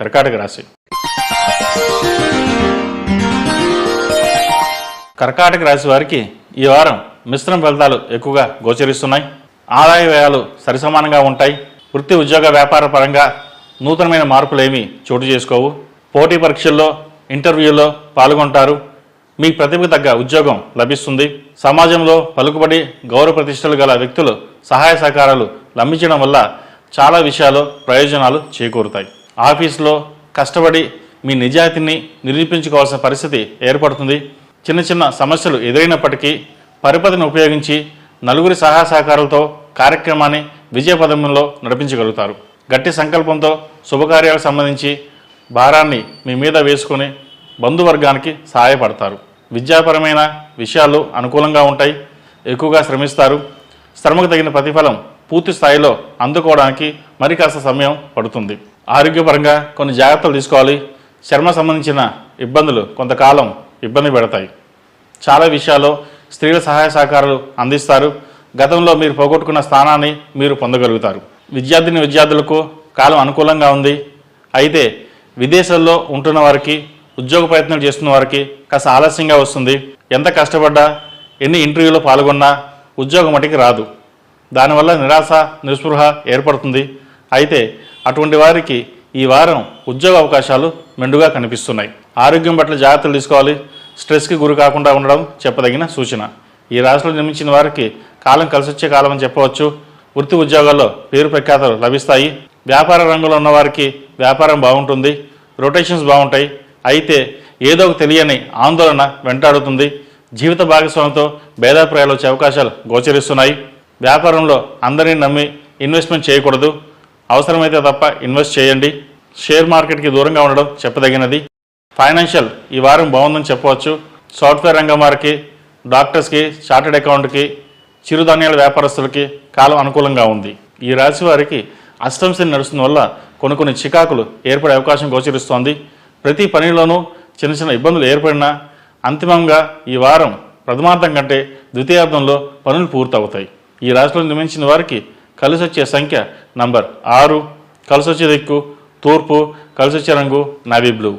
కర్కాటక రాశి. కర్కాటక రాశి వారికి ఈ వారం మిశ్రమ ఫలితాలు ఎక్కువగా గోచరిస్తున్నాయి. ఆదాయ వ్యయాలు సరిసమానంగా ఉంటాయి. వృత్తి ఉద్యోగ వ్యాపార పరంగా నూతనమైన మార్పులేమీ చోటు చేసుకోవు. పోటీ పరీక్షల్లో ఇంటర్వ్యూలో పాల్గొంటారు. మీ ప్రతిభకు తగ్గ ఉద్యోగం లభిస్తుంది. సమాజంలో పలుకుబడి గౌరవ ప్రతిష్టలు గల వ్యక్తులు సహాయ సహకారాలు లభించడం వల్ల చాలా విషయాల్లో ప్రయోజనాలు చేకూరుతాయి. ఆఫీసులో కష్టపడి మీ నిజాయితీని నిరూపించుకోవాల్సిన పరిస్థితి ఏర్పడుతుంది. చిన్న చిన్న సమస్యలు ఎదురైనప్పటికీ పరిపతిని ఉపయోగించి నలుగురి సహాయ సహకారాలతో కార్యక్రమాన్ని విజయపథంలో నడిపించగలుగుతారు. గట్టి సంకల్పంతో శుభకార్యాలకు సంబంధించి భారాన్ని మీ మీద వేసుకొని బంధువర్గానికి సహాయపడతారు. విద్యాపరమైన విషయాలు అనుకూలంగా ఉంటాయి. ఎక్కువగా శ్రమిస్తారు. శ్రమకు తగిన ప్రతిఫలం పూర్తి స్థాయిలో అందుకోవడానికి మరి కాస్త సమయం పడుతుంది. ఆరోగ్యపరంగా కొన్ని జాగ్రత్తలు తీసుకోవాలి. చర్మ సంబంధించిన ఇబ్బందులు కొంతకాలం ఇబ్బంది పెడతాయి. చాలా విషయాల్లో స్త్రీల సహాయ సహకారాలు అందిస్తారు. గతంలో మీరు పోగొట్టుకున్న స్థానాన్ని మీరు పొందగలుగుతారు. విద్యార్థులకు కాలం అనుకూలంగా ఉంది. అయితే విదేశాల్లో ఉంటున్న వారికి, ఉద్యోగ ప్రయత్నాలు చేస్తున్న వారికి కాస్త ఆలస్యంగా వస్తుంది. ఎంత కష్టపడ్డా, ఎన్ని ఇంటర్వ్యూలో పాల్గొన్నా ఉద్యోగం మటుకి రాదు. దానివల్ల నిరాశ నిస్పృహ ఏర్పడుతుంది. అయితే అటువంటి వారికి ఈ వారం ఉద్యోగ అవకాశాలు మెండుగా కనిపిస్తున్నాయి. ఆరోగ్యం పట్ల జాగ్రత్తలు తీసుకోవాలి. స్ట్రెస్కి గురి కాకుండా ఉండడం చెప్పదగిన సూచన. ఈ రాశిలో జన్మించిన వారికి కాలం కలిసొచ్చే కాలం అని చెప్పవచ్చు. వృత్తి ఉద్యోగాల్లో పేరు ప్రఖ్యాతలు లభిస్తాయి. వ్యాపార రంగంలో ఉన్నవారికి వ్యాపారం బాగుంటుంది. రొటేషన్స్ బాగుంటాయి. అయితే ఏదో ఒక తెలియని ఆందోళన వెంటాడుతుంది. జీవిత భాగస్వామితో భేదాభిప్రాయాలు వచ్చే అవకాశాలు గోచరిస్తున్నాయి. వ్యాపారంలో అందరినీ నమ్మి ఇన్వెస్ట్మెంట్ చేయకూడదు. అవసరమైతే తప్ప ఇన్వెస్ట్ చేయండి. షేర్ మార్కెట్కి దూరంగా ఉండడం చెప్పదగినది. ఫైనాన్షియల్ ఈ వారం బాగుందని చెప్పవచ్చు. సాఫ్ట్వేర్ రంగం వారికి, డాక్టర్స్కి, చార్టెడ్ అకౌంట్కి, చిరుధాన్యాల వ్యాపారస్తులకి కాలం అనుకూలంగా ఉంది. ఈ రాశి వారికి అష్టమ శని నడుస్తున్న వల్ల కొన్ని చికాకులు ఏర్పడే అవకాశం గోచరిస్తోంది. ప్రతి పనిలోనూ చిన్న చిన్న ఇబ్బందులు ఏర్పడినా అంతిమంగా ఈ వారం ప్రథమార్థం కంటే ద్వితీయార్థంలో పనులు పూర్తవుతాయి. ఈ రాశిలో నిర్మించిన వారికి కలిసొచ్చే సంఖ్య నంబర్ 6, కలిసొచ్చే దిక్కు తూర్పు, కలిసొచ్చే రంగు నావీ బ్లూ.